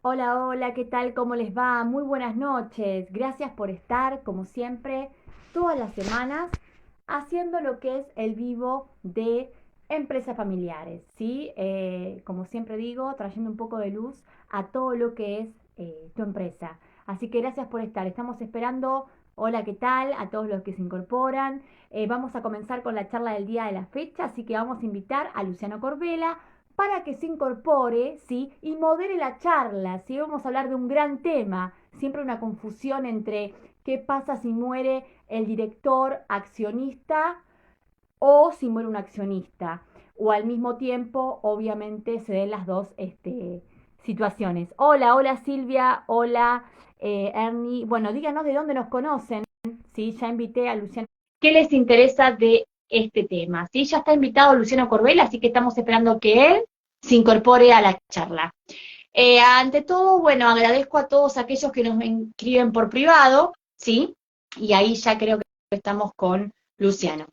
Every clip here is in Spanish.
Hola, hola, ¿qué tal? ¿Cómo les va? Muy buenas noches. Gracias por estar, como siempre, todas las semanas haciendo lo que es el vivo de empresas familiares, ¿sí? Como siempre digo, trayendo un poco de luz a todo lo que es tu empresa. Así que gracias por estar. Estamos esperando, hola, ¿qué tal? A todos los que se incorporan. Vamos a comenzar con la charla del día de la fecha, así que vamos a invitar a Luciano Corbela para que se incorpore, ¿sí? Y modere la charla, ¿sí? Vamos a hablar de un gran tema, siempre una confusión entre qué pasa si muere el director accionista o si muere un accionista, o al mismo tiempo, obviamente, se den las dos situaciones. Hola, hola Silvia, hola Ernie. Bueno, díganos de dónde nos conocen, ¿sí? Ya invité a Luciano. ¿Qué les interesa de este tema? ¿Sí? Ya está invitado Luciano Corbella, así que estamos esperando que él se incorpore a la charla. Ante todo, bueno, agradezco a todos aquellos que nos escriben por privado, ¿sí? Y ahí ya creo que estamos con Luciano.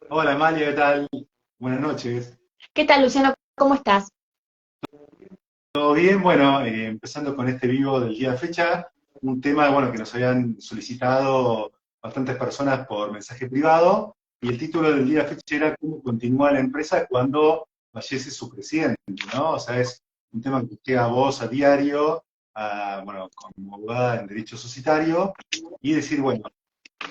Hola Amalia, ¿qué tal? Buenas noches. ¿Qué tal, Luciano? ¿Cómo estás? ¿Todo bien? Bueno, empezando con este vivo del día de fecha, un tema, bueno, que nos habían solicitado bastantes personas por mensaje privado, y el título del día de fecha era ¿Cómo continúa la empresa cuando fallece su presidente? ¿No? O sea, es un tema que llega a vos a diario, bueno, como abogada en derecho societario, y decir, bueno,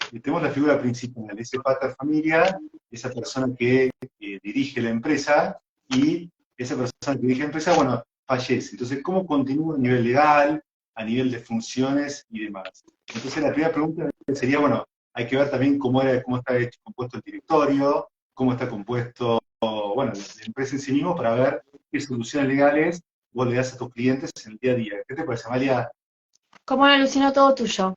tenemos la figura principal, ese pater familia, esa persona que dirige la empresa, y esa persona que dirige la empresa, bueno, fallece. Entonces, ¿cómo continúa a nivel legal, a nivel de funciones y demás? Entonces, la primera pregunta sería, bueno, hay que ver también cómo está compuesto el directorio, cómo está compuesto, bueno, la empresa en sí mismo, para ver qué soluciones legales vos le das a tus clientes en el día a día. ¿Qué te parece, Amalia? ¿Cómo no, Luciano? Todo tuyo.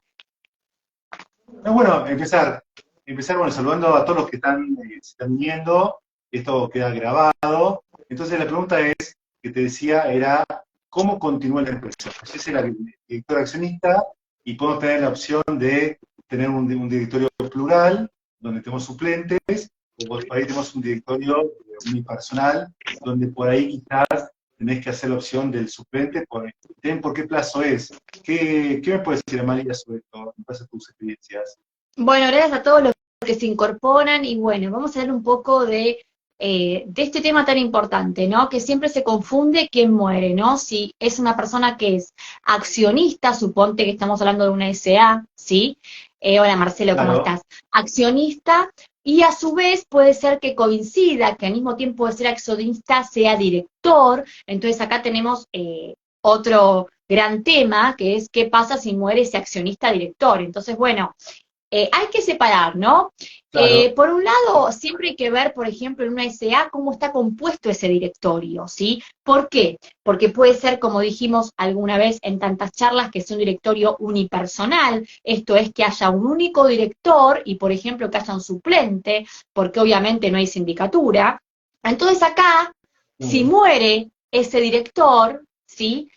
No, bueno, empezar, bueno, saludando a todos los que se están uniendo, esto queda grabado. Entonces la pregunta es, que te decía, era, ¿cómo continúa la empresa? Fallece la directora accionista y podemos tener la opción de tener un directorio plural, donde tenemos suplentes, o por ahí tenemos un directorio unipersonal, donde por ahí quizás tenés que hacer la opción del suplente, por qué plazo es. ¿Qué me puedes decir, Amalia, sobre esto, en base a tus experiencias? Bueno, gracias a todos los que se incorporan y bueno, vamos a hablar un poco de este tema tan importante, ¿no? Que siempre se confunde quién muere, ¿no? Si es una persona que es accionista, suponte que estamos hablando de una SA, ¿sí? Hola Marcelo, ¿cómo Claro, estás? Accionista y a su vez puede ser que coincida, que al mismo tiempo de ser accionista sea director, entonces acá tenemos otro gran tema, que es qué pasa si muere ese accionista director. Entonces, bueno, hay que separar, ¿no? claro. Por un lado, siempre hay que ver, por ejemplo, en una SA cómo está compuesto ese directorio, ¿sí? ¿Por qué? Porque puede ser, como dijimos alguna vez en tantas charlas, que es un directorio unipersonal, esto es que haya un único director y, por ejemplo, que haya un suplente, porque obviamente no hay sindicatura. Entonces acá, si Claro. muere ese director, ¿sí?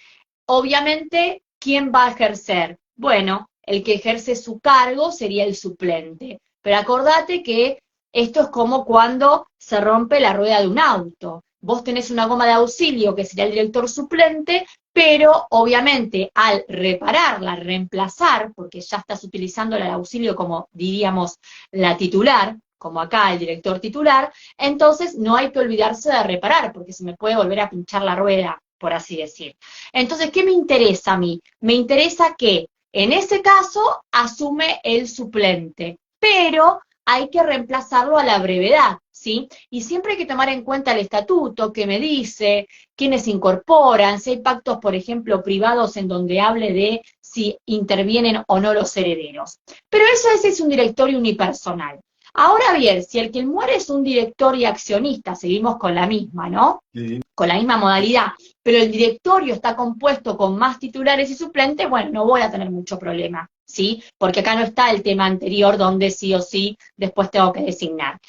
Obviamente, ¿quién va a ejercer? Bueno, el que ejerce su cargo sería el suplente. Pero acordate que esto es como cuando se rompe la rueda de un auto. Vos tenés una goma de auxilio que sería el director suplente, pero obviamente al repararla, reemplazar, porque ya estás utilizando el auxilio como diríamos la titular, como acá el director titular, entonces no hay que olvidarse de reparar, porque se me puede volver a pinchar la rueda, por así decir. Entonces, ¿qué me interesa a mí? Me interesa que en ese caso asume el suplente, pero hay que reemplazarlo a la brevedad, ¿sí? Y siempre hay que tomar en cuenta el estatuto que me dice, quiénes incorporan, si hay pactos, por ejemplo, privados en donde hable de si intervienen o no los herederos. Pero eso ese es un directorio unipersonal. Ahora bien, si el que muere es un director y accionista, seguimos con la misma, ¿no? Sí. Con la misma modalidad, pero el directorio está compuesto con más titulares y suplentes, bueno, no voy a tener mucho problema, ¿sí? Porque acá no está el tema anterior donde sí o sí después tengo que designar.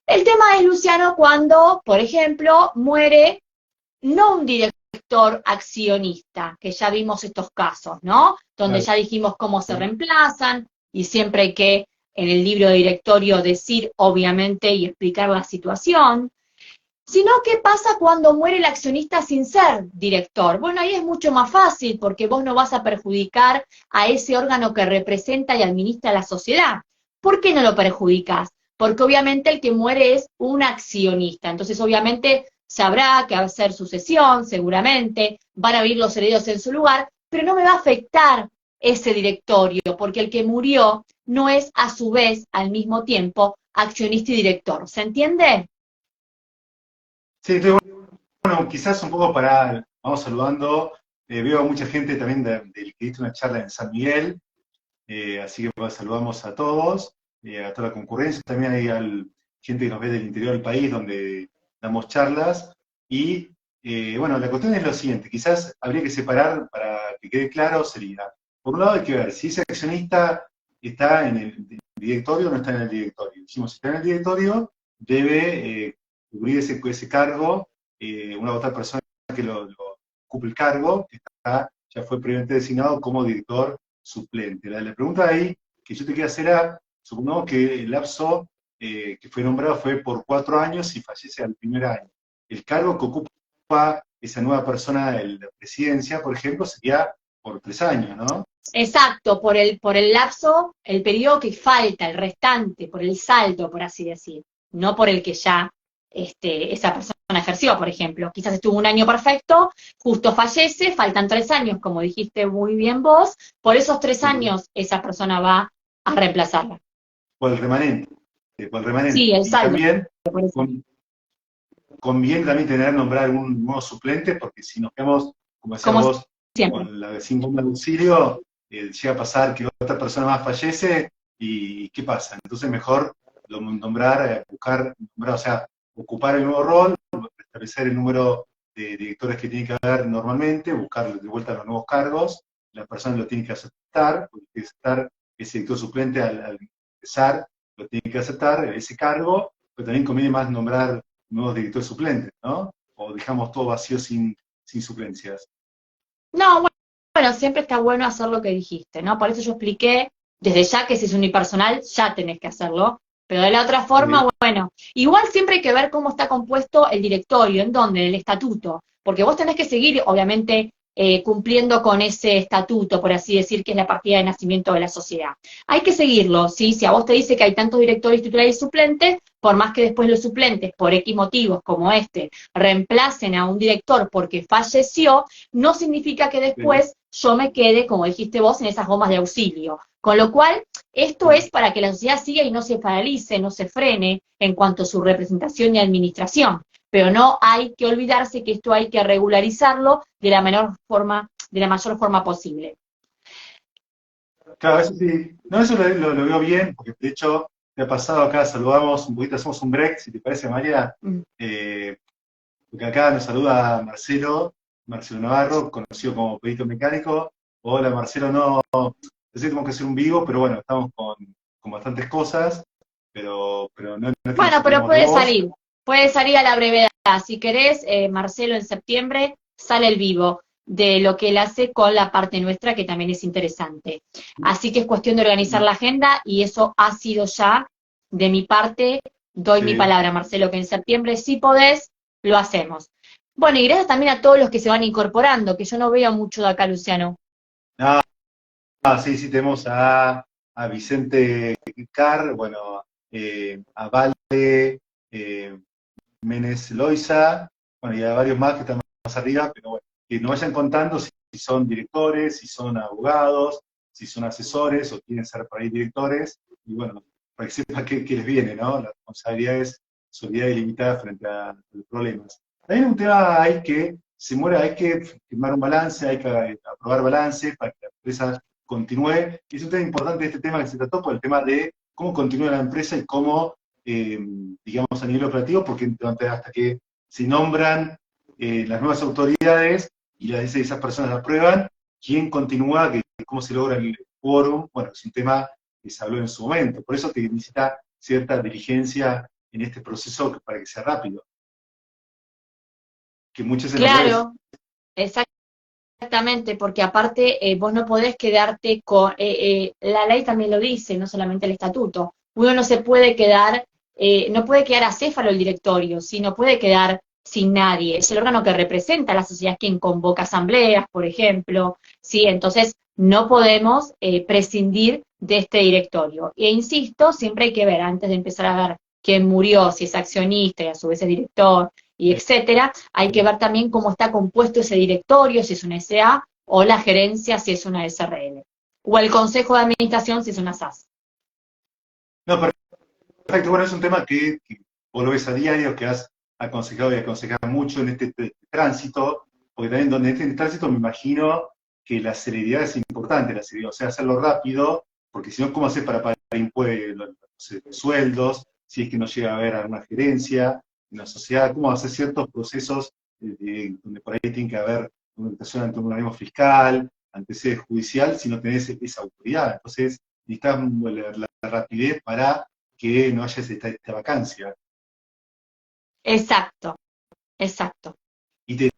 El tema es, Luciano, cuando, por ejemplo, muere no un director accionista, que ya vimos estos casos, ¿no? Donde Claro. ya dijimos cómo se reemplazan y siempre hay que en el libro de directorio decir, obviamente, y explicar la situación. Sino, ¿qué pasa cuando muere el accionista sin ser director? Bueno, ahí es mucho más fácil porque vos no vas a perjudicar a ese órgano que representa y administra la sociedad. ¿Por qué no lo perjudicas? Porque obviamente el que muere es un accionista. Entonces, obviamente, sabrá que va a hacer sucesión, seguramente, van a vivir los herederos en su lugar, pero no me va a afectar ese directorio, porque el que murió no es a su vez, al mismo tiempo, accionista y director. ¿Se entiende? Sí, entonces, bueno, quizás un poco vamos saludando, veo a mucha gente también del que diste una charla en San Miguel, así que pues, saludamos a todos, a toda la concurrencia, también hay gente que nos ve del interior del país donde damos charlas, y bueno, la cuestión es lo siguiente, quizás habría que separar, para que quede claro, sería, por un lado hay que ver si ese accionista está en el directorio o no está en el directorio. Dijimos, si está en el directorio, debe cubrir ese cargo una otra persona que lo ocupe el cargo, que ya fue previamente designado como director suplente. La pregunta ahí que yo te quería hacer era, supongamos que el lapso que fue nombrado fue por 4 años y fallece al primer año. El cargo que ocupa esa nueva persona de la presidencia, por ejemplo, sería por 3 años, ¿no? Exacto, por el lapso, el periodo que falta, el restante, por el saldo, por así decir, no por el que ya esa persona ejerció, por ejemplo. Quizás estuvo un año perfecto, justo fallece, faltan 3 años, como dijiste muy bien vos, por esos 3 años esa persona va a reemplazarla. Por el remanente, por el remanente. Sí, el Y saldo, también por eso. conviene también nombrar un nuevo suplente, porque si nos quedamos, como decías Como vos, siempre. con la sin bomba de auxilio, llega a pasar que otra persona más fallece y ¿qué pasa? Entonces mejor nombrar, nombrar, o sea, ocupar el nuevo rol, establecer el número de directores que tiene que haber normalmente, buscar de vuelta los nuevos cargos, la persona lo tiene que aceptar, porque tiene que aceptar ese director suplente al empezar, lo tiene que aceptar ese cargo, pero también conviene más nombrar nuevos directores suplentes, ¿no? O dejamos todo vacío sin suplencias. No, bueno, siempre está bueno hacer lo que dijiste, ¿no? Por eso yo expliqué desde ya que si es unipersonal, ya tenés que hacerlo. Pero de la otra forma, bueno, igual siempre hay que ver cómo está compuesto el directorio, en dónde, en el estatuto. Porque vos tenés que seguir, obviamente, cumpliendo con ese estatuto, por así decir, que es la partida de nacimiento de la sociedad. Hay que seguirlo, ¿sí? Si a vos te dice que hay tantos directores, titulares y suplentes, por más que después los suplentes, por X motivos como reemplacen a un director porque falleció, no significa que después yo me quede, como dijiste vos, en esas gomas de auxilio. Con lo cual, esto es para que la sociedad siga y no se paralice, no se frene en cuanto a su representación y administración. Pero no hay que olvidarse que esto hay que regularizarlo de la mayor forma posible. Claro, eso sí. No, eso lo veo bien, porque de hecho, te ha pasado acá, saludamos un poquito, hacemos un break, si te parece, María. Eh, Porque acá nos saluda Marcelo Navarro, conocido como Pedito Mecánico. Hola Marcelo, no sé si tenemos que hacer un vivo, pero bueno, estamos con bastantes cosas, pero no es que nos Bueno, pero olvidemos de vos. puede salir a la brevedad. Si querés, Marcelo, en septiembre sale el vivo de lo que él hace con la parte nuestra, que también es interesante. Así que es cuestión de organizar la agenda y eso ha sido ya de mi parte. Doy mi Sí. palabra, Marcelo, que en septiembre si podés, lo hacemos. Bueno, y gracias también a todos los que se van incorporando, que yo no veo mucho de acá, Luciano. Ah, sí, sí, tenemos a Vicente Carr, bueno, a Valde, eh, Menes Loiza, bueno, y a varios más que están más arriba, pero bueno, que nos vayan contando si son directores, si son abogados, si son asesores o quieren ser por ahí directores, y bueno, para que sepan qué les viene, ¿no? La responsabilidad es solidaridad ilimitada frente a los problemas. También un tema hay que hay que firmar un balance, hay que aprobar balance para que la empresa continúe. Y es un tema importante este tema que se trató por el tema de cómo continúa la empresa y cómo digamos, a nivel operativo, porque hasta que se nombran las nuevas autoridades y esas personas la aprueban, ¿quién continúa? ¿Cómo se logra el quórum? Bueno, es un tema que se habló en su momento. Por eso te necesita cierta diligencia en este proceso para que sea rápido. Que muchas veces no lo es. Claro, exactamente, porque aparte vos no podés quedarte con, la ley también lo dice, no solamente el estatuto, uno no se puede quedar no puede quedar acéfalo el directorio, ¿sí? No puede quedar sin nadie. Es el órgano que representa a la sociedad quien convoca asambleas, por ejemplo, ¿sí? Entonces, no podemos prescindir de este directorio. E insisto, siempre hay que ver, antes de empezar a ver quién murió, si es accionista y a su vez es director, y etcétera, hay que ver también cómo está compuesto ese directorio, si es una SA, o la gerencia, si es una SRL, o el consejo de administración, si es una SAS. No, perfecto. Bueno, es un tema que vos lo ves a diario, que has aconsejado y aconsejado mucho en este tránsito, porque también donde este tránsito me imagino que la celeridad es importante, la celeridad, o sea, hacerlo rápido, porque si no, ¿cómo hacer para pagar impuestos, no sé, sueldos, si es que no llega a haber alguna gerencia en la sociedad, cómo hacer ciertos procesos donde por ahí tiene que haber una actuación ante un organismo fiscal, ante sede judicial, si no tenés esa autoridad? Entonces, necesitas la rapidez para que no haya esta vacancia. Exacto, exacto. ¿Y te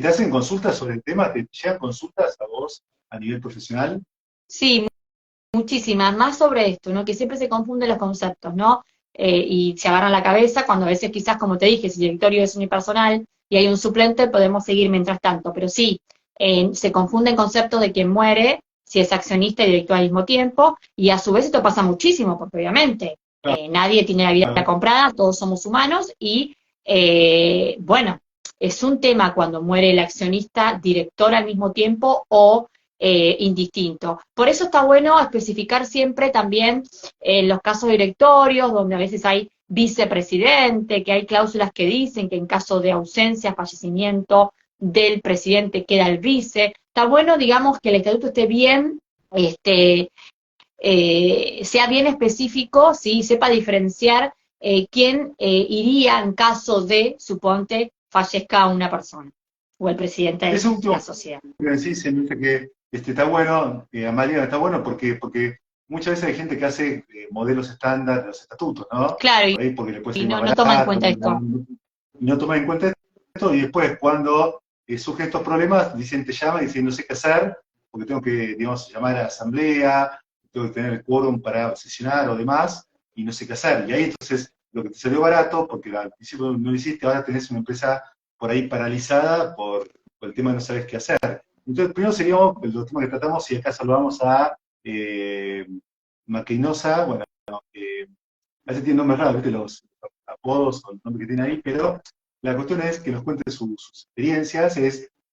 hacen consultas sobre el tema? ¿Te llegan consultas a vos a nivel profesional? Sí, muchísimas, más sobre esto, ¿no? Que siempre se confunden los conceptos, ¿no? Y se agarran la cabeza cuando a veces quizás, como te dije, si el directorio es unipersonal y hay un suplente, podemos seguir mientras tanto, pero sí, se confunden conceptos de quién muere, si es accionista y director al mismo tiempo, y a su vez esto pasa muchísimo, porque obviamente nadie tiene la vida Claro. comprada, todos somos humanos, y bueno, es un tema cuando muere el accionista director al mismo tiempo o indistinto. Por eso está bueno especificar siempre también los casos directorios, donde a veces hay vicepresidente, que hay cláusulas que dicen que en caso de ausencia, fallecimiento del presidente queda el vice. Está bueno, digamos, que el estatuto esté bien, sea bien específico, ¿sí? Sepa diferenciar quién iría en caso de, suponte, fallezca una persona o el presidente de Eso la último sociedad. que decís, se me dice que está bueno, Amalia, está bueno porque muchas veces hay gente que hace modelos estándar de los estatutos, ¿no? Claro, Por ahí porque le puede y salir más no toma en barato, cuenta esto. y no toma en cuenta esto, y después cuando surgen estos problemas, dicen, te llaman y dicen, no sé qué hacer, porque tengo que, digamos, llamar a la asamblea, tengo que tener el quórum para sesionar o demás, y no sé qué hacer. Y ahí entonces, lo que te salió barato, porque al principio no lo hiciste, ahora tenés una empresa por ahí paralizada por el tema de no sabes qué hacer. Entonces, primero seríamos, los temas que tratamos, y acá saludamos a Maquinosa, bueno, eh, a veces tiene nombres raros, ¿viste? Los apodos o el nombre que tiene ahí, pero la cuestión es que nos cuente sus experiencias.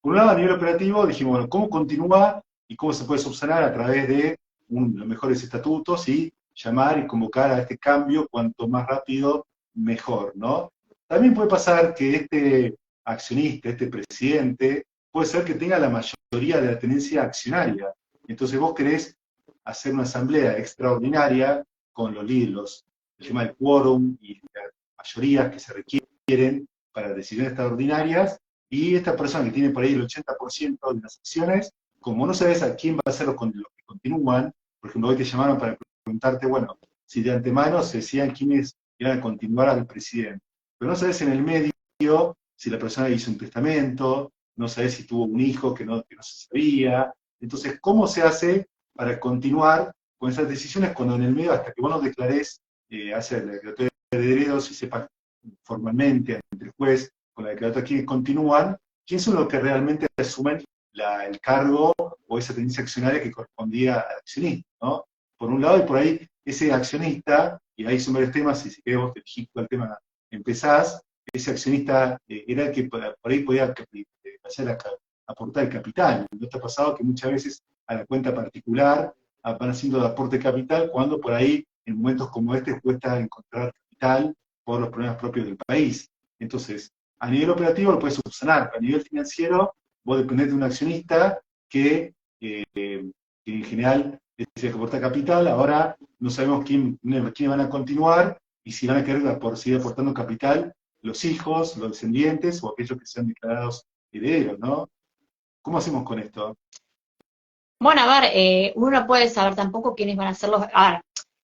Por un lado, a nivel operativo, dijimos, bueno, ¿cómo continúa y cómo se puede subsanar a través de los mejores estatutos y llamar y convocar a este cambio cuanto más rápido, mejor, ¿no? También puede pasar que este accionista, este presidente, puede ser que tenga la mayoría de la tenencia accionaria. Entonces vos querés hacer una asamblea extraordinaria con los líderes, el tema del quórum y las mayorías que se requieren para decisiones extraordinarias, y esta persona que tiene por ahí el 80% de las acciones, como no sabes a quién va a ser los que continúan, por ejemplo, hoy te llamaron para preguntarte, bueno, si de antemano se decían quiénes iban a continuar al presidente, pero no sabes en el medio si la persona hizo un testamento, no sabes si tuvo un hijo que no se sabía. Entonces, ¿cómo se hace para continuar con esas decisiones cuando en el medio, hasta que vos no declarés, hacer la declaratoria de herederos y sepas formalmente ante el juez con la declaratoria que continúan, quién son los que realmente asumen el cargo o esa tenencia accionaria que correspondía al accionista, ¿no? Por un lado, y por ahí ese accionista, y ahí son varios temas, y si querés vos te elegís cuál tema empezás, ese accionista era el que por ahí podía hacer aportar el capital. ¿No está pasado que muchas veces a la cuenta particular van haciendo de aporte capital cuando por ahí en momentos como este cuesta encontrar capital por los problemas propios del país? Entonces, a nivel operativo lo puedes subsanar, pero a nivel financiero vos dependés de un accionista que en general es el que aporta capital. Ahora no sabemos quién van a continuar y si van a querer seguir aportando capital los hijos, los descendientes o aquellos que sean declarados herederos, ¿no? ¿Cómo hacemos con esto? Bueno, a ver, uno no puede saber tampoco quiénes van a ser los... A ver,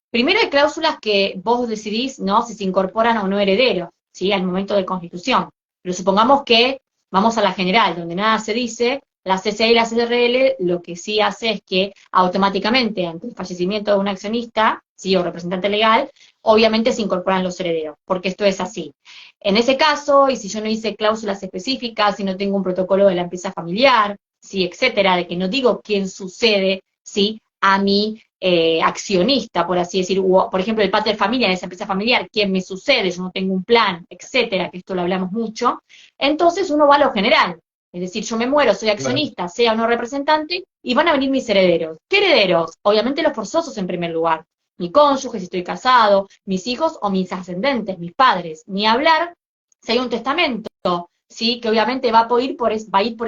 primero hay cláusulas que vos decidís, ¿no? Si se incorporan o no herederos, ¿sí? Al momento de constitución. Pero supongamos que vamos a la general, donde nada se dice, la CCI y la CRL lo que sí hace es que automáticamente, ante el fallecimiento de un accionista, sí, o representante legal, obviamente se incorporan los herederos, porque esto es así. En ese caso, y si yo no hice cláusulas específicas, si no tengo un protocolo de la empresa familiar, sí, etcétera, de que no digo quién sucede, sí, a mi accionista, por así decir, o, por ejemplo, el pater familia en esa empresa familiar, quién me sucede, yo no tengo un plan, etcétera, que esto lo hablamos mucho, entonces uno va a lo general. Es decir, yo me muero, soy Claro. accionista, sea o no representante, y van a venir mis herederos. ¿Qué herederos? Obviamente los forzosos en primer lugar. Mi cónyuge, si estoy casado, mis hijos o mis ascendentes, mis padres. Ni hablar si hay un testamento, ¿sí? Que obviamente va a ir por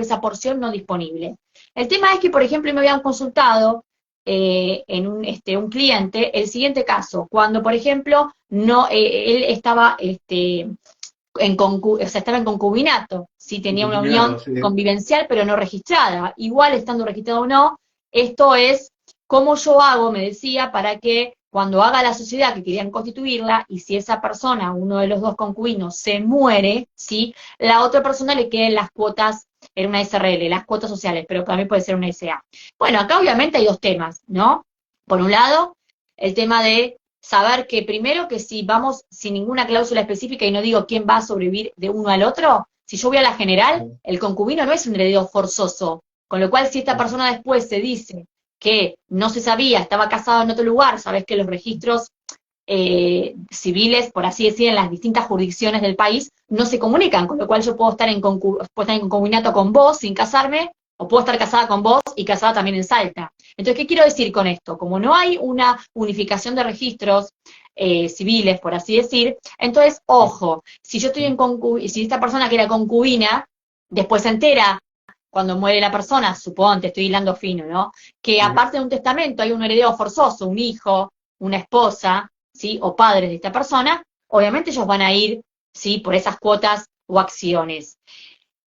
esa porción no disponible. El tema es que, por ejemplo, me habían consultado en un cliente el siguiente caso, cuando, por ejemplo, no, él estaba estaba en concubinato, sí Un tenía una unión concubinato, sí. convivencial pero no registrada. Igual estando registrado o no, esto es cómo yo hago, me decía, para que cuando haga la sociedad que querían constituirla, y si esa persona, uno de los dos concubinos, se muere, ¿sí? La otra persona le queden las cuotas, en una SRL, las cuotas sociales, pero también puede ser una SA. Bueno, acá obviamente hay dos temas, ¿no? Por un lado, el tema de saber que primero que si vamos sin ninguna cláusula específica y no digo quién va a sobrevivir de uno al otro, si yo voy a la general, el concubino no es un heredero forzoso, con lo cual si esta persona después se dice que no se sabía, estaba casado en otro lugar, sabes que los registros civiles, por así decir, en las distintas jurisdicciones del país, no se comunican, con lo cual yo puedo estar en concubinato con vos sin casarme, o puedo estar casada con vos y casada también en Salta. Entonces, ¿qué quiero decir con esto? Como no hay una unificación de registros civiles, por así decir, entonces, ojo, si yo estoy si esta persona que era concubina, después se entera cuando muere la persona, suponte, estoy hilando fino, ¿no? Que aparte de un testamento hay un heredero forzoso, un hijo, una esposa, ¿sí? O padres de esta persona, obviamente ellos van a ir, ¿sí? Por esas cuotas o acciones.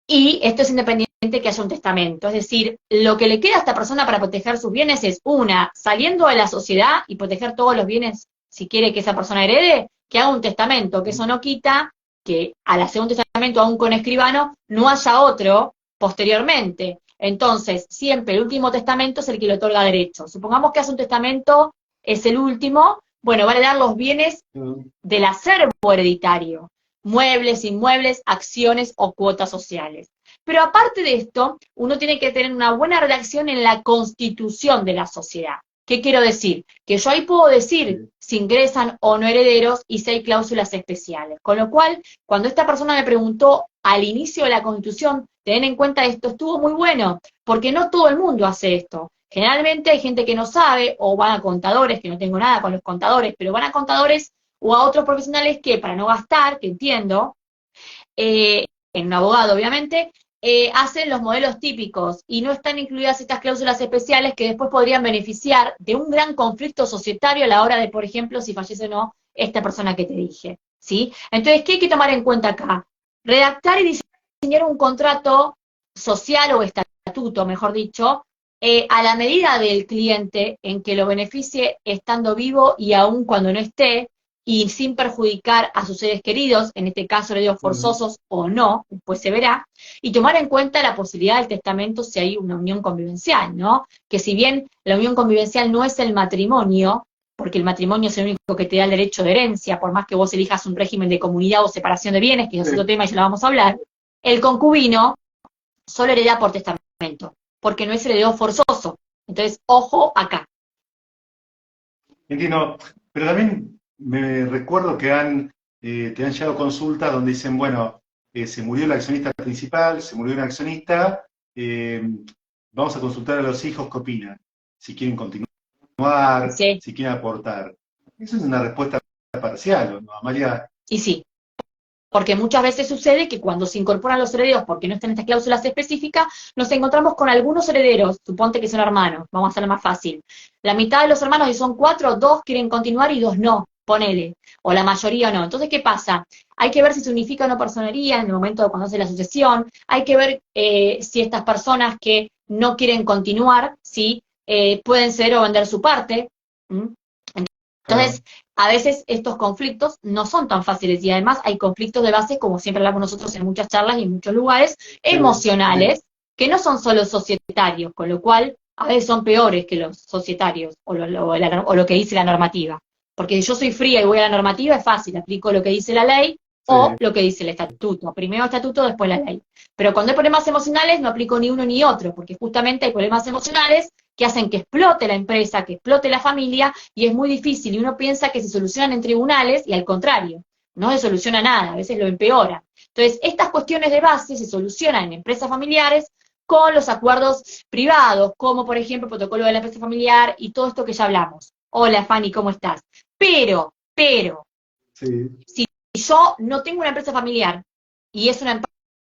Y esto es independiente que haya un testamento, es decir, lo que le queda a esta persona para proteger sus bienes es una, saliendo de la sociedad y proteger todos los bienes, si quiere que esa persona herede, que haga un testamento, que eso no quita que al hacer un testamento aún con escribano no haya otro posteriormente. Entonces, siempre el último testamento es el que le otorga derechos. Supongamos que hace un testamento, es el último, bueno, va a heredar los bienes del acervo hereditario, muebles, inmuebles, acciones o cuotas sociales. Pero aparte de esto, uno tiene que tener una buena redacción en la constitución de la sociedad. ¿Qué quiero decir? Que yo ahí puedo decir si ingresan o no herederos y si hay cláusulas especiales. Con lo cual, cuando esta persona me preguntó al inicio de la constitución, ten en cuenta esto, estuvo muy bueno, porque no todo el mundo hace esto. Generalmente hay gente que no sabe, o van a contadores, que no tengo nada con los contadores, pero van a contadores o a otros profesionales que, para no gastar, que entiendo, en un abogado obviamente, hacen los modelos típicos y no están incluidas estas cláusulas especiales que después podrían beneficiar de un gran conflicto societario a la hora de, por ejemplo, si fallece o no esta persona que te dije, ¿sí? Entonces, ¿qué hay que tomar en cuenta acá? Redactar y diseñar un contrato social o estatuto, mejor dicho, a la medida del cliente en que lo beneficie estando vivo y aún cuando no esté, y sin perjudicar a sus seres queridos, en este caso herederos forzosos o no, después se verá, y tomar en cuenta la posibilidad del testamento si hay una unión convivencial, ¿no? Que si bien la unión convivencial no es el matrimonio, porque el matrimonio es el único que te da el derecho de herencia, por más que vos elijas un régimen de comunidad o separación de bienes, que es otro tema y ya lo vamos a hablar, el concubino solo hereda por testamento, porque no es heredero forzoso. Entonces, ojo acá. Entiendo, pero también me recuerdo que te han llegado consultas donde dicen, bueno, se murió el accionista principal, se murió un accionista, eh, vamos a consultar a los hijos qué opinan, si quieren continuar, Sí, si quieren aportar. Eso es una respuesta parcial, ¿no, Amalia? y sí. Porque muchas veces sucede que cuando se incorporan los herederos, porque no están estas cláusulas específicas, nos encontramos con algunos herederos, suponte que son hermanos, vamos a hacerlo más fácil. La mitad de los hermanos, si son 4, 2 quieren continuar y 2 no, ponele, o la mayoría o no. Entonces, ¿qué pasa? Hay que ver si se unifica o no personería en el momento de cuando hace la sucesión, hay que ver si estas personas que no quieren continuar, ¿sí? Pueden ceder o vender su parte. ¿Mm? Entonces, a veces estos conflictos no son tan fáciles y además hay conflictos de base, como siempre hablamos nosotros en muchas charlas y en muchos lugares, emocionales, que no son solo societarios, con lo cual a veces son peores que los societarios o lo que dice la normativa. Porque yo soy fría y voy a la normativa, es fácil, aplico lo que dice la ley Sí, o lo que dice el estatuto. Primero el estatuto, después la ley. Pero cuando hay problemas emocionales no aplico ni uno ni otro, porque justamente hay problemas emocionales que hacen que explote la empresa, que explote la familia, y es muy difícil. Y uno piensa que se solucionan en tribunales, y al contrario, no se soluciona nada, a veces lo empeora. Entonces, estas cuestiones de base se solucionan en empresas familiares con los acuerdos privados, como por ejemplo el protocolo de la empresa familiar y todo esto que ya hablamos. Hola Fanny, ¿cómo estás? Pero, sí. si yo no tengo una empresa familiar y es una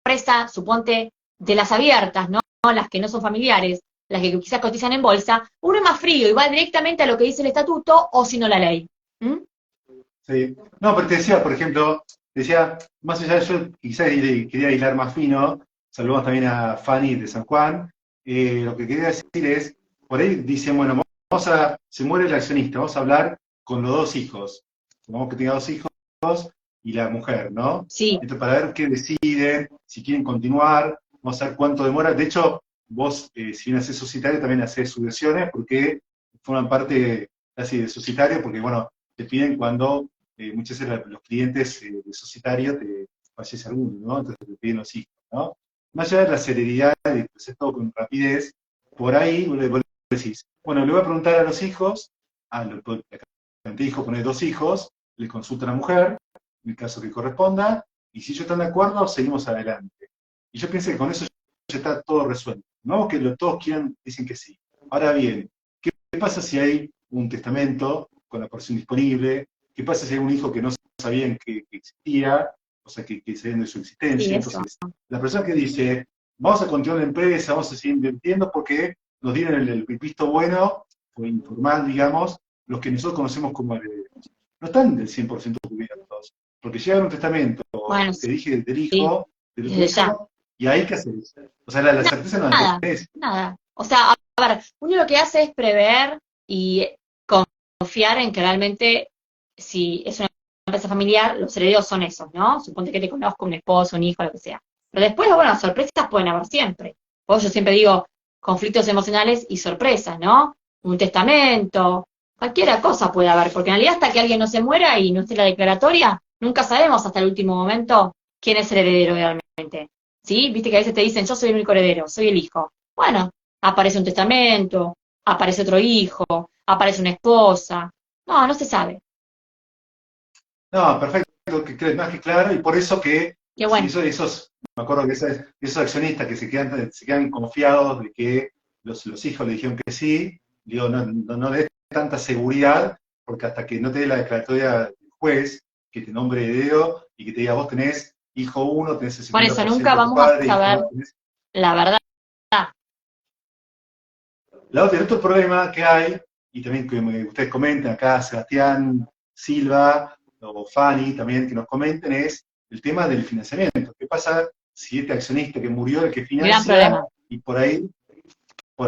empresa, suponte, de las abiertas, ¿no? Las que no son familiares, las que quizás cotizan en bolsa, uno es más frío y va directamente a lo que dice el estatuto o si no la ley. ¿Mm? Sí. No, pero te decía, por ejemplo, decía, más allá de yo quizás quería hilar más fino, saludamos también a Fanny de San Juan, lo que quería decir es, por ahí dicen, bueno, se muere el accionista, vamos a hablar con los dos hijos, supongamos que tenga dos hijos y la mujer, ¿no? Sí, Entonces, para ver qué deciden, si quieren continuar, vamos a ver cuánto demora. De hecho, vos, si bien hacés societario, también hacés sucesiones, porque forman parte casi de societario, porque, bueno, te piden cuando muchas veces los clientes de societario te fallece alguno, ¿no? Entonces te piden los hijos, ¿no? Más allá de la celeridad de hacer todo con rapidez, por ahí vos le decís, bueno, le voy a preguntar a los hijos, la hijo pone dos hijos, le consulta a la mujer, en el caso que corresponda, y si ellos están de acuerdo, seguimos adelante. Y yo pienso que con eso ya está todo resuelto, ¿no? Que todos quieran, dicen que sí. Ahora bien, ¿qué pasa si hay un testamento con la porción disponible? ¿Qué pasa si hay un hijo que no sabían que existía? O sea, que sabían de su sí, existencia. eso. Entonces, la persona que dice, vamos a continuar la empresa, vamos a seguir invirtiendo porque nos dieron el visto bueno, o informal, digamos, los que nosotros conocemos como herederos. No están del 100% cubiertos, porque llega un testamento, Bueno, te dije del sí, hijo, del otro desde ya. hijo, y ahí qué haces. O sea, la certeza no la Nada, tenés. nada. O sea, a ver, uno lo que hace es prever y confiar en que realmente, si es una empresa familiar, los herederos son esos, ¿no? Suponte que te conozco un esposo, un hijo, lo que sea. Pero después, bueno, sorpresas pueden haber siempre. Por eso yo siempre digo conflictos emocionales y sorpresas, ¿no? Un testamento, cualquier cosa puede haber, porque en realidad hasta que alguien no se muera y no esté la declaratoria, nunca sabemos hasta el último momento quién es el heredero realmente. ¿Sí? Viste que a veces te dicen, yo soy el único heredero, soy el hijo. Bueno, aparece un testamento, aparece otro hijo, aparece una esposa. No, no se sabe. No, perfecto, que quede más que claro, y por eso que, Qué si bueno. me acuerdo que esos accionistas que se quedan confiados de que los hijos le dijeron que sí, digo, no le des tanta seguridad, porque hasta que no te dé la declaratoria del juez, que te nombre heredero, y que te diga, vos tenés hijo uno, tenés el Por eso 50% nunca de tu vamos a padre, hijo saber dos, tenés... la verdad. El otro problema que hay, y también que ustedes comenten acá, Sebastián, Silva, o Fanny también, que nos comenten, es el tema del financiamiento. ¿Qué pasa si este accionista que murió, el que Gran financia, problema. y por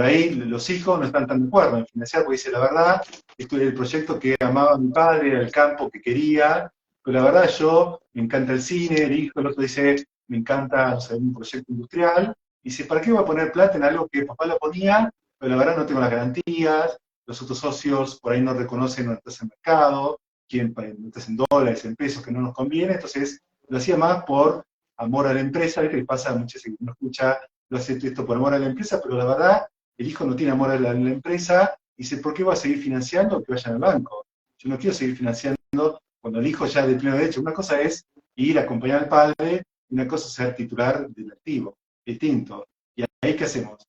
ahí los hijos no están tan de acuerdo en financiar, porque dice, la verdad, esto era el proyecto que amaba mi padre, era el campo que quería, pero la verdad yo, me encanta el cine, el hijo, el otro dice, me encanta, o sea, un proyecto industrial, y dice, ¿para qué voy a poner plata en algo que papá lo ponía, pero la verdad no tengo las garantías, los otros socios por ahí no reconocen nuestra tasa de mercado, quieren meterse en dólares, en pesos, que no nos conviene, entonces lo hacía más por amor a la empresa, ¿viste? Que pasa muchas veces que uno escucha, lo hace esto por amor a la empresa, pero la verdad, el hijo no tiene amor a la empresa, y dice, ¿por qué voy a seguir financiando? Que vayan al banco. Yo no quiero seguir financiando cuando el hijo ya de pleno derecho. Una cosa es ir a acompañar al padre, y una cosa es ser titular del activo, distinto. ¿Y ahí qué hacemos?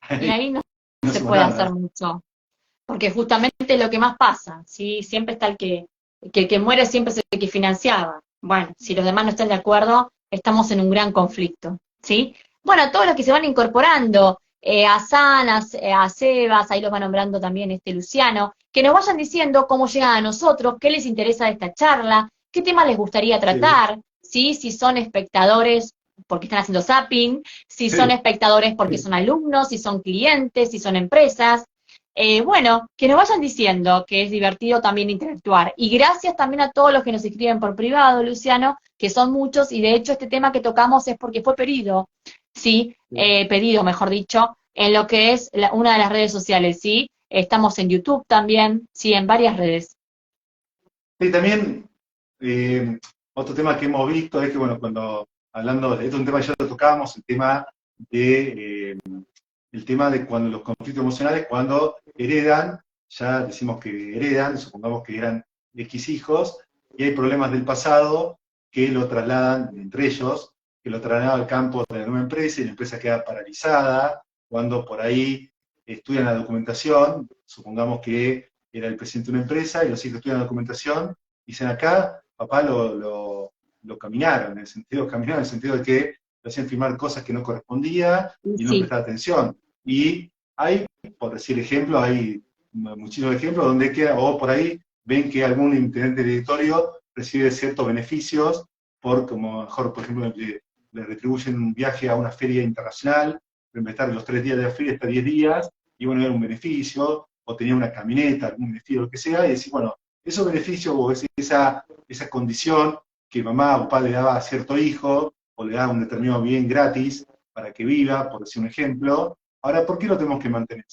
Y Ahí ahí no no se hacemos puede hacer nada. mucho. Porque justamente es lo que más pasa, ¿sí? Siempre está el que muere siempre es el que financiaba. Bueno, si los demás no están de acuerdo, estamos en un gran conflicto, ¿sí? Bueno, todos los que se van incorporando, a Sanas, a Sebas, ahí los va nombrando también Luciano, que nos vayan diciendo cómo llegan a nosotros, qué les interesa de esta charla, qué temas les gustaría Sí, tratar, ¿sí? Si son espectadores porque están haciendo zapping, si son sí, espectadores porque sí. son alumnos, si son clientes, si son empresas. Bueno, que nos vayan diciendo que es divertido también interactuar. Y gracias también a todos los que nos escriben por privado, Luciano, que son muchos, y de hecho este tema que tocamos es porque fue pedido, ¿sí? Sí. Pedido, mejor dicho, en lo que es una de las redes sociales, ¿sí? Estamos en YouTube también, ¿sí? En varias redes. Y también, otro tema que hemos visto es que, bueno, cuando hablando, esto es un tema que ya lo tocábamos, el tema de cuando los conflictos emocionales, cuando heredan, ya decimos que heredan, supongamos que eran X hijos, y hay problemas del pasado que lo trasladan entre ellos, que lo trasladan al campo de la nueva empresa y la empresa queda paralizada, cuando por ahí estudian la documentación, supongamos que era el presidente de una empresa y los hijos estudian la documentación, dicen acá, papá lo caminaron en el sentido de que lo hacían firmar cosas que no correspondía y no Sí, prestaba atención. Y hay, por decir ejemplo, hay muchísimos ejemplos donde queda, o por ahí ven que algún intendente del directorio recibe ciertos beneficios por, como mejor, por ejemplo, le retribuyen un viaje a una feria internacional, en vez de estar los 3 días de la feria, está 10 días, y bueno, era un beneficio, o tenía una camioneta, algún beneficio, lo que sea, y decir, bueno, esos beneficios o esa condición que mamá o papá le daba a cierto hijo, o le daba un determinado bien gratis para que viva, por decir un ejemplo, ahora, ¿por qué lo tenemos que mantener?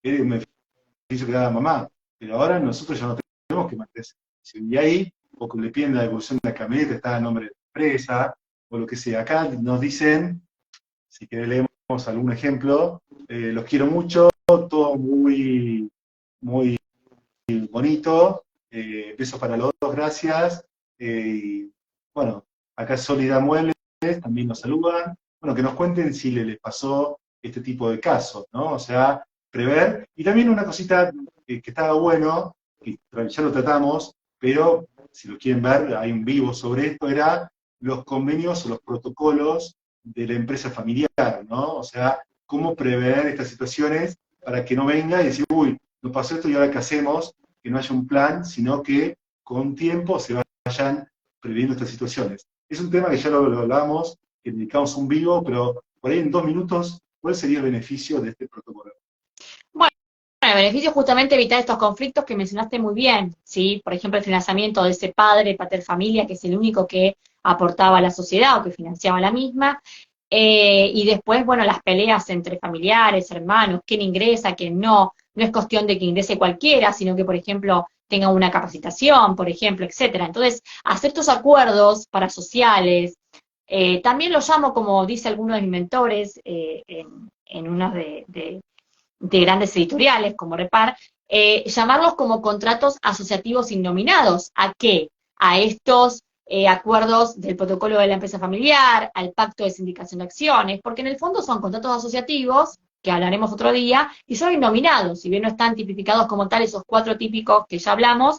Era un beneficio que daba mamá, pero ahora nosotros ya no tenemos que mantener ese beneficio. Y ahí, o que le piden la devolución de la camioneta, está a nombre de la empresa, o lo que sea. Acá nos dicen, si querés leemos algún ejemplo, los quiero mucho, todo muy, muy bonito, besos para los dos, gracias, y bueno, acá Sólida Muebles también nos saludan, bueno, que nos cuenten si les pasó este tipo de casos, ¿no? O sea, prever, y también una cosita que estaba bueno, que ya lo tratamos, pero si lo quieren ver, hay un vivo sobre esto, era los convenios o los protocolos de la empresa familiar, ¿no? O sea, cómo prever estas situaciones para que no venga y decir, uy, nos pasó esto y ahora qué hacemos, que no haya un plan, sino que con tiempo se vayan previendo estas situaciones. Es un tema que ya lo hablamos, que dedicamos un vivo, pero por ahí en 2 minutos, ¿cuál sería el beneficio de este protocolo? bueno, el beneficio es justamente evitar estos conflictos que mencionaste muy bien, ¿sí? Por ejemplo, el financiamiento de ese padre, pater familia, que es el único que aportaba a la sociedad o que financiaba la misma, y después, bueno, las peleas entre familiares, hermanos, quién ingresa, quién no, no es cuestión de que ingrese cualquiera, sino que, por ejemplo, tenga una capacitación, por ejemplo, etcétera. Entonces, hacer estos acuerdos parasociales, también lo llamo, como dice alguno de mis mentores, en unos de grandes editoriales como Repar, llamarlos como contratos asociativos innominados. ¿A qué? A estos acuerdos del protocolo de la empresa familiar, al pacto de sindicación de acciones, porque en el fondo son contratos asociativos, que hablaremos otro día, y son innominados, si bien no están tipificados como tal esos 4 típicos que ya hablamos,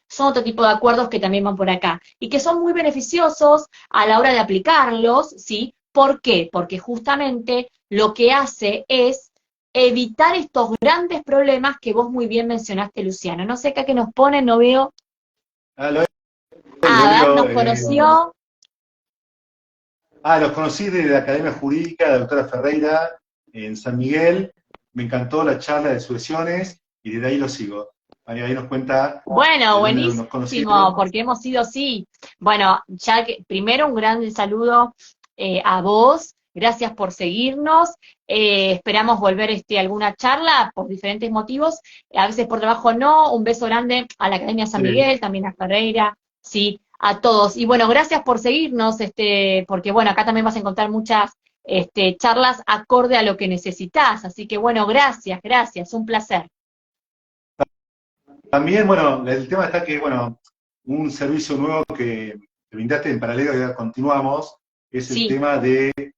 son otro tipo de acuerdos que también van por acá, y que son muy beneficiosos a la hora de aplicarlos, ¿sí? ¿Por qué? Porque justamente lo que hace es evitar estos grandes problemas que vos muy bien mencionaste, Luciano. No sé acá qué nos pone, no veo. Ah, A ver, veo, nos conoció. los conocí de la Academia Jurídica de la doctora Ferreira en San Miguel, me encantó la charla de sucesiones y desde ahí lo sigo. Ahí nos cuenta Bueno, de dónde nos buenísimo, conocieron. porque hemos sido, sí. Bueno, ya que primero un gran saludo a vos, gracias por seguirnos. Esperamos volver alguna charla por diferentes motivos, a veces por trabajo no. Un beso grande a la Academia San Sí. Miguel, también a Ferreira, sí, a todos. Y bueno, gracias por seguirnos, porque bueno, acá también vas a encontrar muchas charlas acorde a lo que necesitas. Así que bueno, gracias, un placer. También, bueno, el tema está que, bueno, un servicio nuevo que brindaste en paralelo, ya continuamos, es el Sí, tema de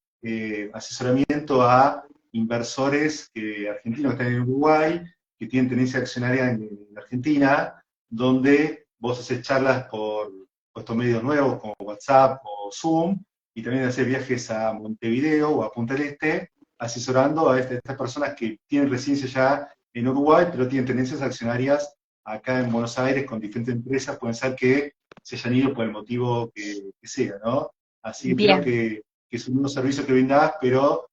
asesoramiento a inversores argentinos que están en Uruguay, que tienen tenencia accionaria en Argentina, donde vos haces charlas por estos medios nuevos como WhatsApp o Zoom, y también haces viajes a Montevideo o a Punta del Este, asesorando a estas personas que tienen residencia ya en Uruguay, pero tienen tenencias accionarias acá en Buenos Aires con diferentes empresas, pueden ser que se hayan ido por el motivo que sea, ¿no? Así que creo bien, que es un nuevo servicio que brindás, pero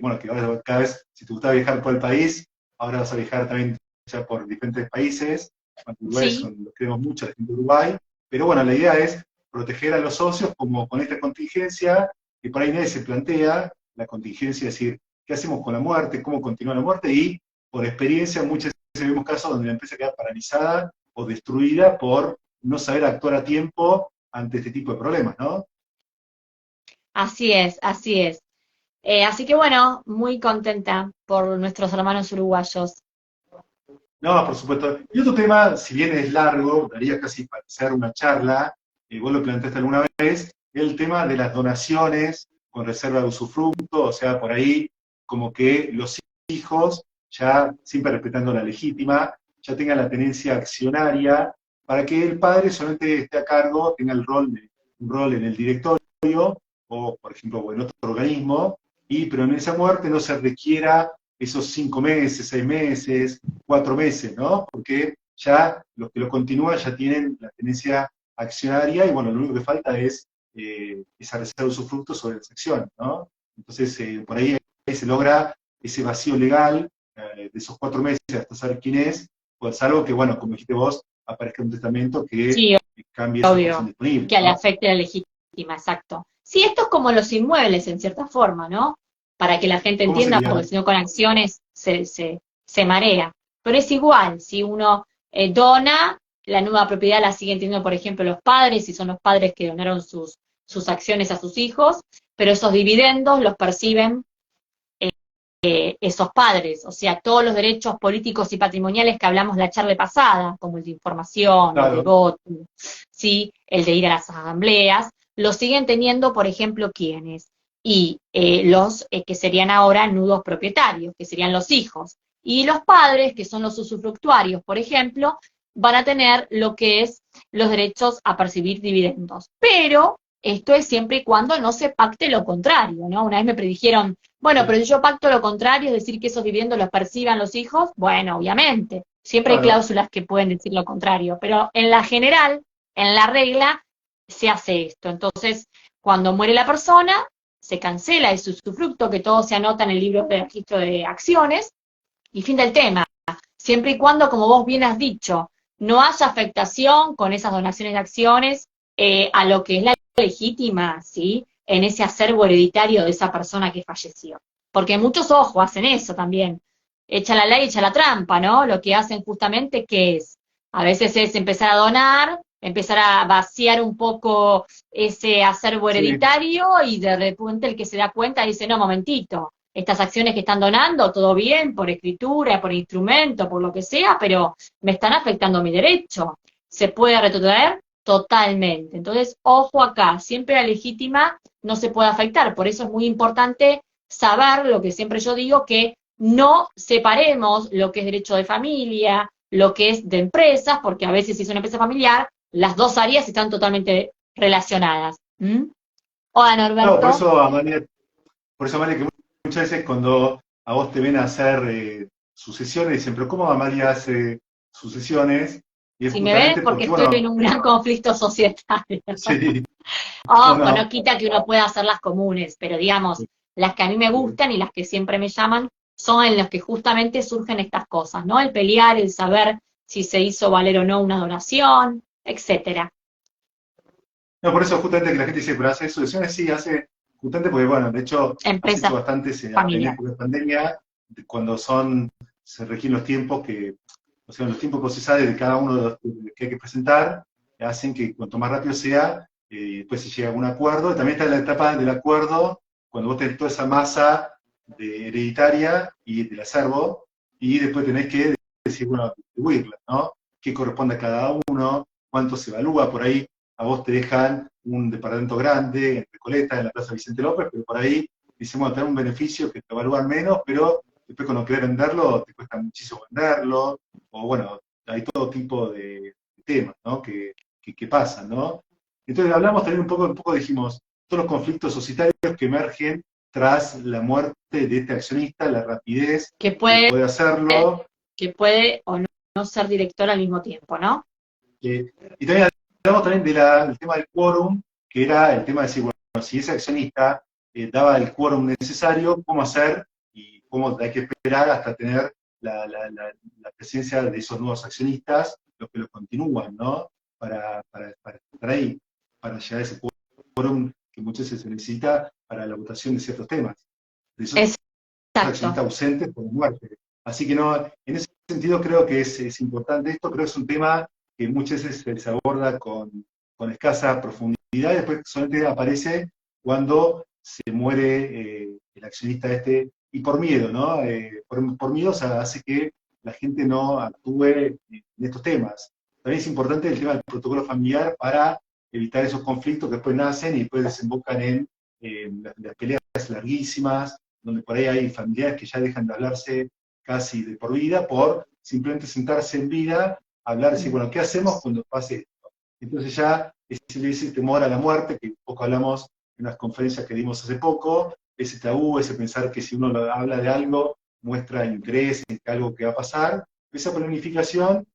bueno, que ahora cada vez, si te gusta viajar por el país, ahora vas a viajar también ya por diferentes países. Uruguay sí. los queremos mucho, la gente de Uruguay, pero bueno, la idea es proteger a los socios como con esta contingencia, que por ahí nadie se plantea, la contingencia, es decir, ¿qué hacemos con la muerte? ¿Cómo continúa la muerte? Y por experiencia muchas veces vemos casos donde la empresa queda paralizada o destruida por no saber actuar a tiempo ante este tipo de problemas, ¿no? Así es, así es. Así que bueno, muy contenta por nuestros hermanos uruguayos. No, por supuesto. Y otro tema, si bien es largo, daría casi para hacer una charla, vos lo planteaste alguna vez, el tema de las donaciones con reserva de usufructo, o sea, por ahí como que los hijos, ya siempre respetando la legítima, ya tengan la tenencia accionaria, para que el padre solamente esté a cargo, tenga un rol en el directorio, o por ejemplo, o en otro organismo, pero en esa muerte no se requiera esos 5 meses, 6 meses, 4 meses, ¿no? Porque ya los que lo continúan ya tienen la tenencia accionaria y bueno, lo único que falta es esa reserva de usufructo sobre las acciones, ¿no? Entonces, por ahí se logra ese vacío legal de esos 4 meses hasta saber quién es, pues algo que, bueno, como dijiste vos, aparezca un testamento que Sí, cambie esa porción obvio, disponible, que le ¿no? afecte la legítima, exacto. Sí, esto es como los inmuebles en cierta forma, ¿no? Para que la gente ¿Cómo entienda, porque sería? si no con acciones se marea. Pero es igual, si uno dona, la nueva propiedad la siguen teniendo, por ejemplo, los padres, si son los padres que donaron sus acciones a sus hijos, pero esos dividendos los perciben esos padres, o sea, todos los derechos políticos y patrimoniales que hablamos la charla pasada, como el de información, el de Claro, voto, ¿sí? El de ir a las asambleas, lo siguen teniendo, por ejemplo, ¿quiénes? Y los que serían ahora nudos propietarios, que serían los hijos. Y los padres, que son los usufructuarios, por ejemplo, van a tener lo que es los derechos a percibir dividendos. Pero esto es siempre y cuando no se pacte lo contrario, ¿no? Una vez me predijeron, bueno, sí, pero si yo pacto lo contrario, es decir, que esos dividendos los perciban los hijos, bueno, obviamente, siempre hay claro. cláusulas que pueden decir lo contrario, pero en la general, en la regla, se hace esto. Entonces, cuando muere la persona, se cancela ese usufructo, que todo se anota en el libro de registro de acciones, y fin del tema. Siempre y cuando, como vos bien has dicho, no haya afectación con esas donaciones de acciones a lo que es la legítima, ¿sí? En ese acervo hereditario de esa persona que falleció. Porque muchos ojos hacen eso también. Echa la ley, echa la trampa, ¿no? Lo que hacen justamente, ¿qué es? A veces es empezar a donar, empezar a vaciar un poco ese acervo Sí. hereditario y de repente el que se da cuenta dice, no, momentito, estas acciones que están donando, todo bien, por escritura, por instrumento, por lo que sea, pero me están afectando mi derecho. ¿Se puede retrotraer? Totalmente. Entonces, ojo acá, siempre la legítima no se puede afectar. Por eso es muy importante saber lo que siempre yo digo, que no separemos lo que es derecho de familia, lo que es de empresas, porque a veces si es una empresa familiar, las dos áreas están totalmente relacionadas. ¿Mm? Hola, No, Norberto. por eso, Amalia, que muchas veces cuando a vos te ven a hacer sucesiones, dicen, pero ¿cómo Amalia hace sucesiones? Y es Si me ven, justamente porque porque, estoy bueno, en un gran conflicto societario. sí, no, Ojo, no no, quita que uno pueda hacer las comunes, pero digamos, las que a mí me sí. gustan y las que siempre me llaman son en las que justamente surgen estas cosas, ¿no? El pelear, el saber si se hizo valer o no una donación, etcétera. No, por eso justamente que la gente dice, pero hace sucesiones, sí, hace, justamente porque, bueno, de hecho, has hecho Empresas bastantes en familiares. época de pandemia, cuando se requieren los tiempos o sea, los tiempos procesales de cada uno de los que hay que presentar, hacen que cuanto más rápido sea, después se llega a un acuerdo. Y también está la etapa del acuerdo, cuando vos tenés toda esa masa hereditaria y del acervo, y después tenés que decir, bueno, distribuirla, ¿no? ¿Qué corresponde a cada uno? ¿Cuánto se evalúa? Por ahí a vos te dejan un departamento grande en Recoleta, en la Plaza Vicente López, pero por ahí dicen, bueno, tenés un beneficio que te evalúan menos, pero después cuando querés venderlo, te cuesta muchísimo venderlo, o bueno, hay todo tipo de temas, ¿no? Que pasan, ¿no? Entonces hablamos también un poco dijimos, todos los conflictos societarios que emergen tras la muerte de este accionista, la rapidez Que de puede, poder hacerlo, que puede o no, no ser director al mismo tiempo, ¿no? y también hablamos también del tema del quórum, que era el tema de decir, bueno, si ese accionista daba el quórum necesario, ¿cómo hacer? Y cómo hay que esperar hasta tener la presencia de esos nuevos accionistas, los que los continúan, ¿no? Para estar ahí, para llegar a ese quórum que muchas veces se necesita para la votación de ciertos temas, de esos Exacto. accionistas ausentes por muerte. Así que no, en ese sentido creo que es importante esto, creo que es un tema que muchas veces se aborda con escasa profundidad, y después solamente aparece cuando se muere el accionista este, y por miedo, ¿no? Por miedo, o sea, hace que la gente no actúe en estos temas. También es importante el tema del protocolo familiar para evitar esos conflictos que después nacen y después desembocan en las peleas larguísimas, donde por ahí hay familiares que ya dejan de hablarse casi de por vida, por simplemente sentarse en vida, hablar y decir, bueno, ¿qué hacemos cuando pase esto? Entonces ya ese temor a la muerte, que un poco hablamos en unas conferencias que dimos hace poco, ese tabú, ese pensar que si uno habla de algo, muestra interés en algo que va a pasar, esa planificación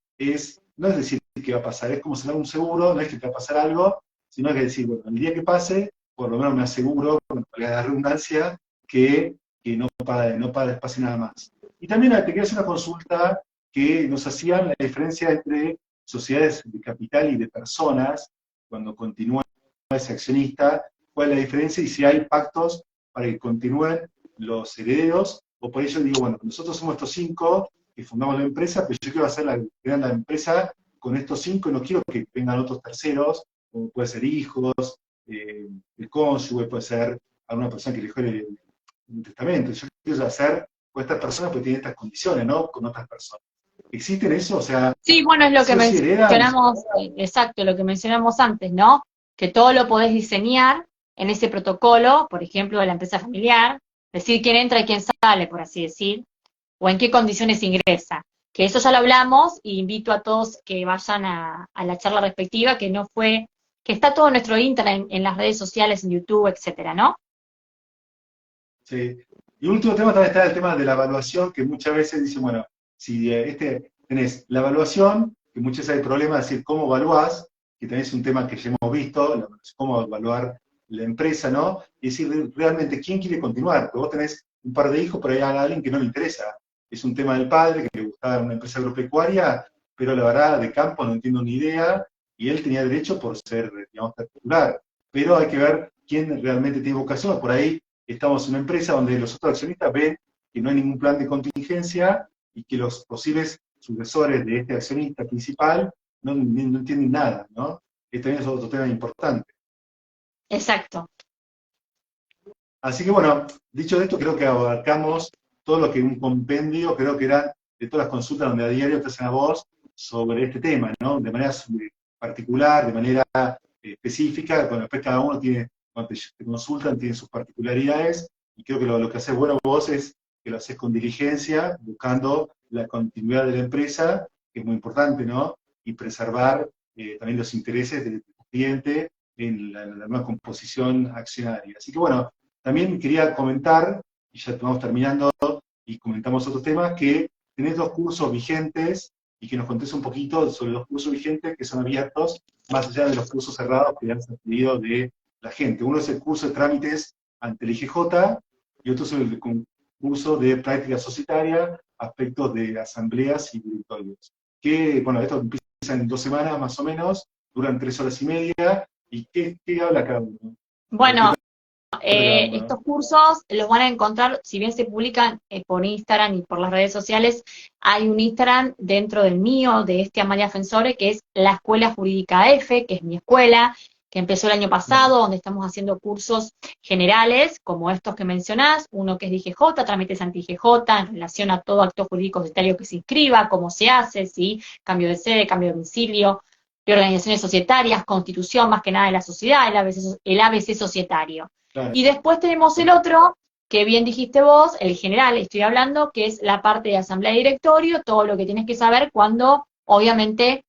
no es decir que va a pasar, es como sacar un seguro, no es que te va a pasar algo, sino que decir, bueno, el día que pase, por lo menos me aseguro, con la redundancia, que no pase nada más. Y también te quería hacer una consulta que nos hacían la diferencia entre sociedades de capital y de personas, cuando continúa ese accionista, cuál es la diferencia y si hay pactos para que continúen los herederos, o por ello digo, bueno, nosotros somos estos 5 que fundamos la empresa, pero yo quiero hacer la empresa con estos 5 y no quiero que vengan otros terceros, como puede ser hijos, el cónyuge, puede ser alguna persona que dejó un testamento. Yo quiero hacer con estas personas porque tienen estas condiciones, ¿no? Con otras personas. ¿Existen eso? O sea, Sí, bueno, es lo que sí o sí heredan. mencionamos, exacto, lo que mencionamos antes, ¿no? Que todo lo podés diseñar en ese protocolo, por ejemplo, de la empresa familiar, decir quién entra y quién sale, por así decir, o en qué condiciones ingresa. Que eso ya lo hablamos, y invito a todos que vayan a la charla respectiva, que está todo en nuestro Instagram, en las redes sociales, en YouTube, etcétera, ¿no? Sí. Y último tema también está el tema de la evaluación, que muchas veces dicen, bueno, si tenés la evaluación, que muchas veces hay problemas de decir cómo evaluás, que tenés un tema que ya hemos visto, cómo evaluar la empresa, ¿no? Y decir realmente quién quiere continuar, porque vos tenés un par de hijos, pero hay alguien que no le interesa. Es un tema del padre, que le gustaba una empresa agropecuaria, pero la verdad de campo no entiendo ni idea, y él tenía derecho por ser, digamos, particular. Pero hay que ver quién realmente tiene vocación, por ahí estamos en una empresa donde los otros accionistas ven que no hay ningún plan de contingencia y que los posibles sucesores de este accionista principal no entienden nada, ¿no? Este también es otro tema importante. Exacto. Así que bueno, dicho esto, creo que abarcamos todo lo que un compendio, creo que eran de todas las consultas donde a diario te hacen a vos sobre este tema, ¿no? De manera particular, de manera específica, bueno, después cada uno tiene, cuando te consultan, tiene sus particularidades, y creo que lo que haces bueno vos es que lo haces con diligencia, buscando la continuidad de la empresa, que es muy importante, ¿no? Y preservar también los intereses del cliente en la nueva composición accionaria. Así que bueno, también quería comentar, y ya vamos terminando, y comentamos otros temas, que tenés 2 cursos vigentes, y que nos contés un poquito sobre los cursos vigentes que son abiertos, más allá de los cursos cerrados que han pedido de la gente. Uno es el curso de trámites ante el IGJ, y otro es el curso de práctica societaria, aspectos de asambleas y directorios. Que, bueno, esto empieza en 2 semanas más o menos, duran 3 horas y media, y ¿qué habla cada uno? Bueno, ¿no? estos cursos los van a encontrar, si bien se publican por Instagram y por las redes sociales, hay un Instagram dentro del mío, de Amalia Fensore, que es la Escuela Jurídica F, que es mi escuela, que empezó el año pasado, donde estamos haciendo cursos generales, como estos que mencionás, uno que es de IGJ, trámites anti IGJ, en relación a todo acto jurídico societario que se inscriba, cómo se hace, ¿sí? Cambio de sede, cambio de domicilio, de organizaciones societarias, constitución más que nada de la sociedad, el ABC societario. Claro. Y después tenemos el otro, que bien dijiste vos, el general, estoy hablando, que es la parte de asamblea de directorio, todo lo que tienes que saber cuando, obviamente,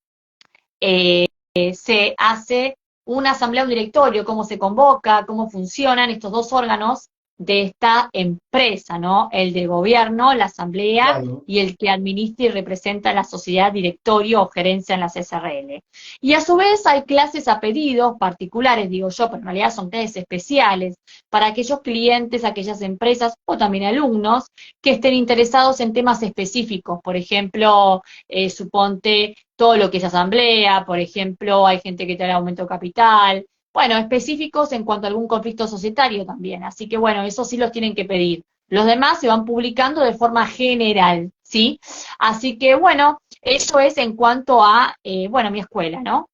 se hace una asamblea, un directorio, cómo se convoca, cómo funcionan estos 2 órganos de esta empresa, ¿no? El de gobierno, la asamblea, Claro. y el que administra y representa la sociedad, directorio o gerencia en las SRL. Y a su vez hay clases a pedidos particulares, digo yo, pero en realidad son clases especiales para aquellos clientes, aquellas empresas o también alumnos que estén interesados en temas específicos. Por ejemplo, suponte todo lo que es asamblea, por ejemplo, hay gente que te da aumento de capital, bueno, específicos en cuanto a algún conflicto societario también. Así que bueno, eso sí los tienen que pedir. Los demás se van publicando de forma general, ¿sí? Así que, bueno, eso es en cuanto a, bueno, mi escuela, ¿no?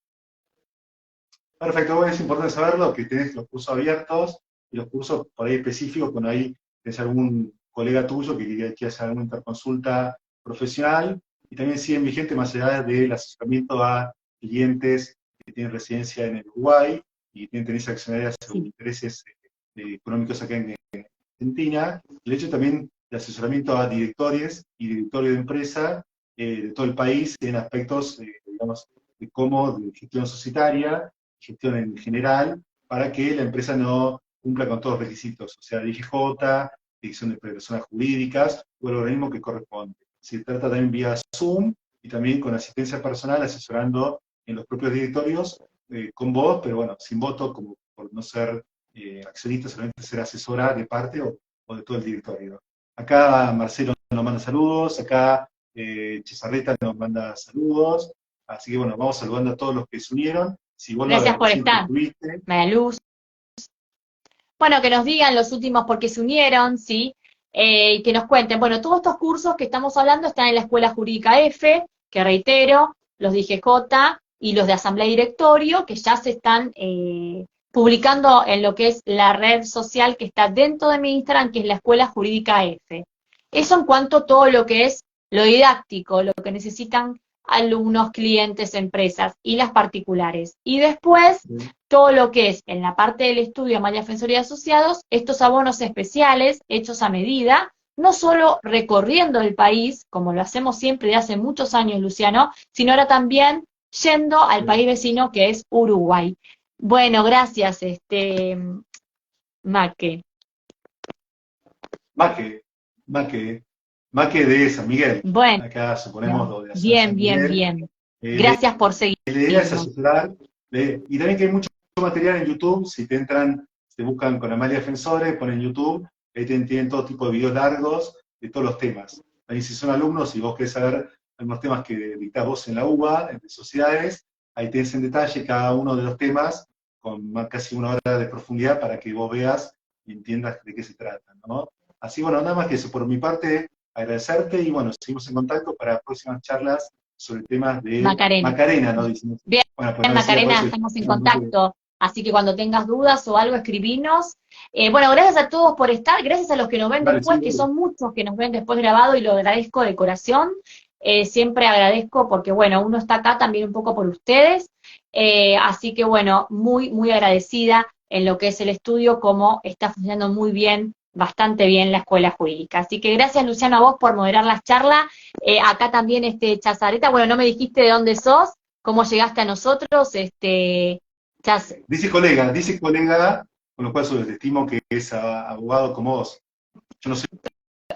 Perfecto, bueno, es importante saberlo, que tenés los cursos abiertos y los cursos por ahí específicos, cuando ahí tenés algún colega tuyo que quiere hacer alguna interconsulta profesional, y también siguen vigente más allá del asesoramiento a clientes que tienen residencia en el Uruguay y tienen tenencia accionaria según Sí. intereses económicos acá en Argentina, el hecho también de asesoramiento a directores y directorio de empresa de todo el país en aspectos, digamos, de cómo, de gestión societaria, gestión en general, para que la empresa no cumpla con todos los requisitos, o sea, DGJ, dirección de personas jurídicas, o el organismo que corresponde. Se trata también vía Zoom y también con asistencia personal, asesorando en los propios directorios, con vos, pero bueno, sin voto, como por no ser accionista, solamente ser asesora de parte o de todo el directorio. Acá Marcelo nos manda saludos, acá Chezarreta nos manda saludos, así que bueno, vamos saludando a todos los que se unieron. Si vos Gracias por recién te estar, incluiste, María Luz. Bueno, que nos digan los últimos por qué se unieron, ¿sí? Y que nos cuenten. Bueno, todos estos cursos que estamos hablando están en la Escuela Jurídica F, que reitero, los de IGJ y los de Asamblea y Directorio, que ya se están publicando en lo que es la red social que está dentro de mi Instagram, que es la Escuela Jurídica F. Eso en cuanto a todo lo que es lo didáctico, lo que necesitan alumnos, clientes, empresas y las particulares. Y después todo lo que es en la parte del estudio Amalia Defensor y Asociados, estos abonos especiales hechos a medida, no solo recorriendo el país, como lo hacemos siempre de hace muchos años, Luciano, sino ahora también yendo al país vecino que es Uruguay. Bueno, gracias, Maque. Maque, Maque, Maque de San Miguel. Bueno, Acá suponemos lo de San bien, bien, Miguel. bien. Eh, Gracias por la idea es seguirnos. asesorar, y también que hay mucho material en YouTube, si te entran, te buscan con Amalia Defensores, ponen YouTube, ahí tienen todo tipo de videos largos de todos los temas. Ahí si son alumnos y vos querés saber algunos temas que dictás vos en la UBA, en sociedades, ahí tenés en detalle cada uno de los temas con casi una hora de profundidad para que vos veas y entiendas de qué se trata, ¿no? Así, bueno, nada más que eso, por mi parte, agradecerte y bueno, seguimos en contacto para próximas charlas sobre temas de Macarena. Macarena, ¿no? Dicen, Bien, bueno, pues no decía por Macarena, eso. estamos en contacto, así que cuando tengas dudas o algo, escribinos. Bueno, gracias a todos por estar, gracias a los que nos ven Vale, sí, después, que son muchos que nos ven después grabado y lo agradezco de corazón. Siempre agradezco porque, bueno, uno está acá también un poco por ustedes, así que, bueno, muy, muy agradecida en lo que es el estudio, como está funcionando muy bien, bastante bien la escuela jurídica. Así que gracias, Luciano, a vos por moderar las charlas. Acá también Chazareta, bueno, no me dijiste de dónde sos, cómo llegaste a nosotros, dice colega, con lo cual subestimo que es abogado como vos. Yo no soy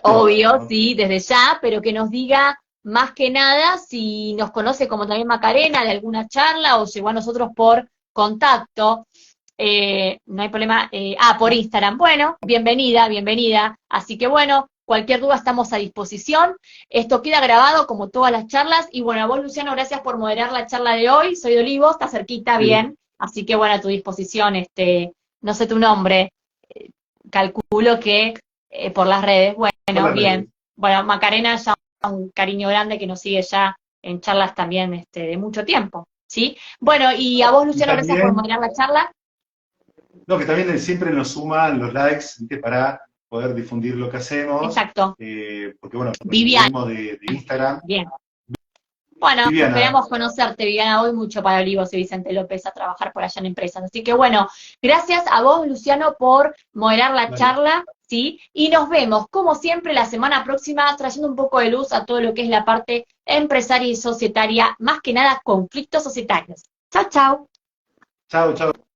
abogado, obvio, ¿no? sí, desde ya, pero que nos diga más que nada si nos conoce como también Macarena de alguna charla o llegó a nosotros por contacto. No hay problema. Por Instagram. Bueno, bienvenida, bienvenida. Así que bueno, cualquier duda estamos a disposición. Esto queda grabado como todas las charlas. Y bueno, a vos, Luciano, gracias por moderar la charla de hoy. Soy de Olivos, está cerquita, Sí. bien. Así que bueno, a tu disposición, no sé tu nombre, calculo que por las redes. Bueno, Hola, bien. Bueno, Macarena, ya un cariño grande que nos sigue ya en charlas también de mucho tiempo. ¿Sí? Bueno, y a vos, y Luciano, gracias por también, moderar la charla. no, que también siempre nos suman los likes, ¿viste? Para poder difundir lo que hacemos, Exacto. porque bueno, con el Viviana, algoritmo de Instagram, bien. Bueno, Viviana, esperamos conocerte, Viviana. Voy mucho para Olivos y Vicente López a trabajar por allá en empresas. Así que bueno, gracias a vos, Luciano, por moderar la vale. charla, ¿sí? Y nos vemos, como siempre, la semana próxima, trayendo un poco de luz a todo lo que es la parte empresaria y societaria, más que nada conflictos societarios. Chau, chau. Chao, chao.